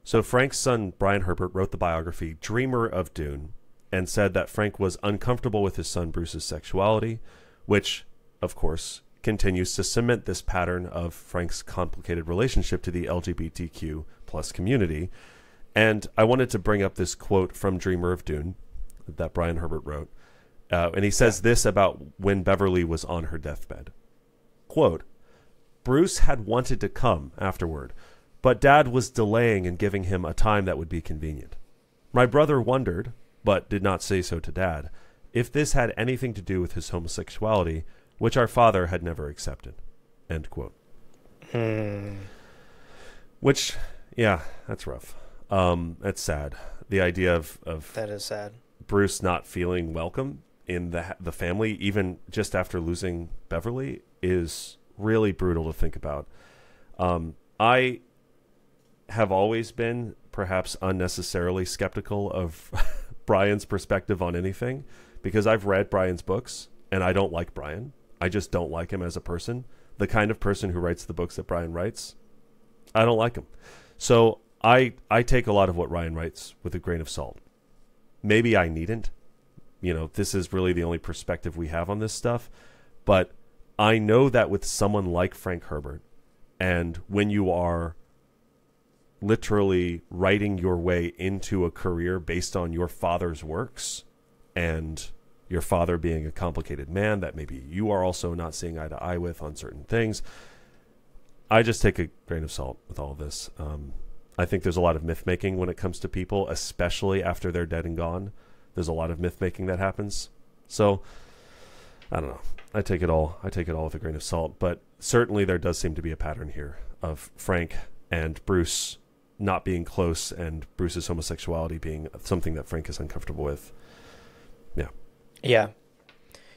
So Frank's son, Brian Herbert, wrote the biography Dreamer of Dune and said that Frank was uncomfortable with his son Bruce's sexuality, which, of course, continues to cement this pattern of Frank's complicated relationship to the LGBTQ plus community. And I wanted to bring up this quote from Dreamer of Dune that Brian Herbert wrote. And he says this about when Beverly was on her deathbed. Quote, Bruce had wanted to come afterward, but Dad was delaying and giving him a time that would be convenient. My brother wondered, but did not say so to Dad, if this had anything to do with his homosexuality, which our father had never accepted. End quote. Which, yeah, that's rough. It's sad. The idea of that is sad. Bruce not feeling welcome in the family, even just after losing Beverly, is really brutal to think about. I have always been perhaps unnecessarily skeptical of Brian's perspective on anything, because I've read Brian's books and I don't like Brian. I just don't like him as a person. The kind of person who writes the books that Brian writes, I don't like him. So I take a lot of what Ryan writes with a grain of salt. Maybe I needn't. This is really the only perspective we have on this stuff. But I know that with someone like Frank Herbert, and when you are literally writing your way into a career based on your father's works, and your father being a complicated man that maybe you are also not seeing eye to eye with on certain things, I just take a grain of salt with all of this. I think there's a lot of myth-making when it comes to people, especially after they're dead and gone. There's a lot of myth-making that happens. So, I don't know. I take it all with a grain of salt. But certainly there does seem to be a pattern here of Frank and Bruce not being close, and Bruce's homosexuality being something that Frank is uncomfortable with. Yeah,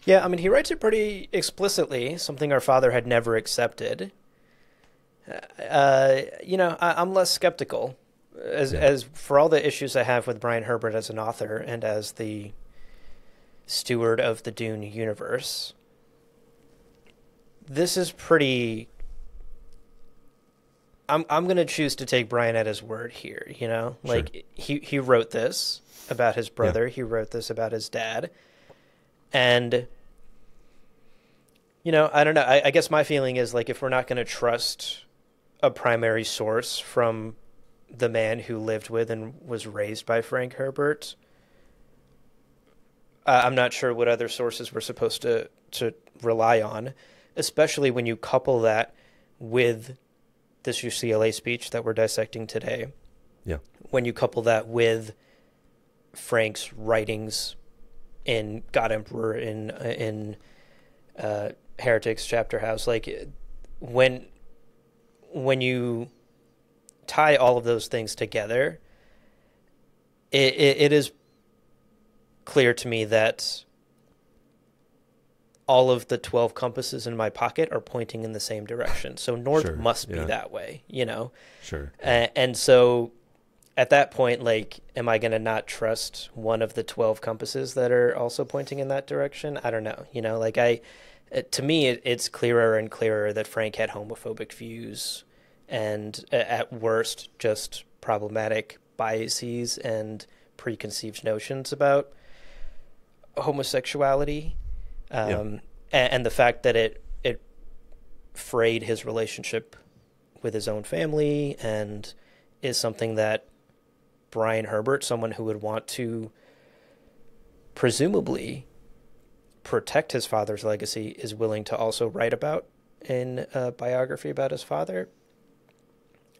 I mean, he writes it pretty explicitly, something our father had never accepted. I'm less skeptical as for all the issues I have with Brian Herbert as an author and as the steward of the Dune universe. This is pretty. I'm going to choose to take Brian at his word here. Like sure. he wrote this about his brother. Yeah. He wrote this about his dad, and. I don't know. I guess my feeling is, like, if we're not going to trust a primary source from the man who lived with and was raised by Frank Herbert, I'm not sure what other sources we're supposed to rely on, especially when you couple that with this UCLA speech that we're dissecting today. Yeah. When you couple that with Frank's writings in God Emperor, in Heretics Chapter House, like when you tie all of those things together, it is clear to me that all of the 12 compasses in my pocket are pointing in the same direction. So north must be that way, Sure. And so at that point, like, am I going to not trust one of the 12 compasses that are also pointing in that direction? I don't know. To me, it's clearer and clearer that Frank had homophobic views and, at worst, just problematic biases and preconceived notions about homosexuality. And the fact that it frayed his relationship with his own family and is something that Brian Herbert, someone who would want to presumably protect his father's legacy, is willing to also write about in a biography about his father.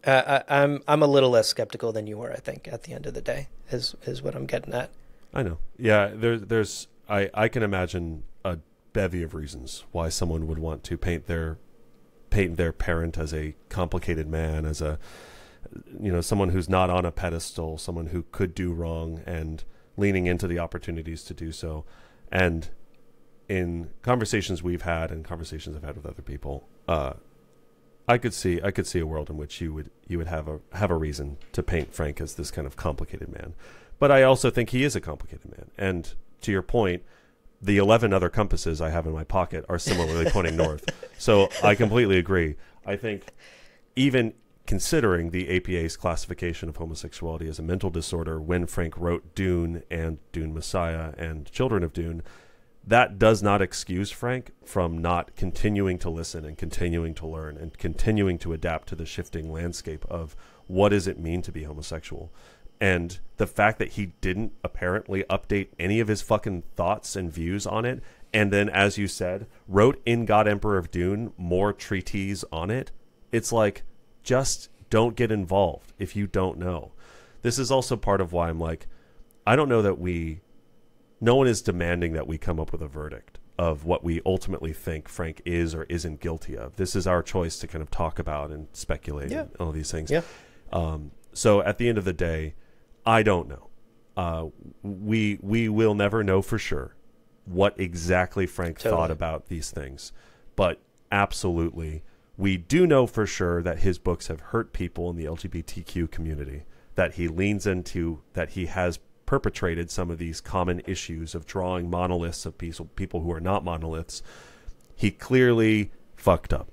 I'm a little less skeptical than you are, I think, at the end of the day, is what I'm getting at. I know. Yeah, I can imagine a bevy of reasons why someone would want to paint their parent as a complicated man, as a someone who's not on a pedestal, someone who could do wrong, and leaning into the opportunities to do so. And in conversations we've had and conversations I've had with other people, I could see a world in which you would have a reason to paint Frank as this kind of complicated man. But I also think he is a complicated man. And to your point, the 11 other compasses I have in my pocket are similarly pointing north. So I completely agree. I think even considering the APA's classification of homosexuality as a mental disorder when Frank wrote Dune and Dune Messiah and Children of Dune, that does not excuse Frank from not continuing to listen and continuing to learn and continuing to adapt to the shifting landscape of what does it mean to be homosexual. And the fact that he didn't apparently update any of his fucking thoughts and views on it, and then, as you said, wrote in God Emperor of Dune more treatises on it, it's like, just don't get involved if you don't know. This is also part of why I'm like, I don't know that no one is demanding that we come up with a verdict of what we ultimately think Frank is or isn't guilty of. This is our choice to kind of talk about and speculate and all these things. Yeah. So at the end of the day, I don't know. We will never know for sure what exactly Frank thought about these things. But absolutely, we do know for sure that his books have hurt people in the LGBTQ community, that he leans into, that he has perpetrated some of these common issues of drawing monoliths of people who are not monoliths. He clearly fucked up.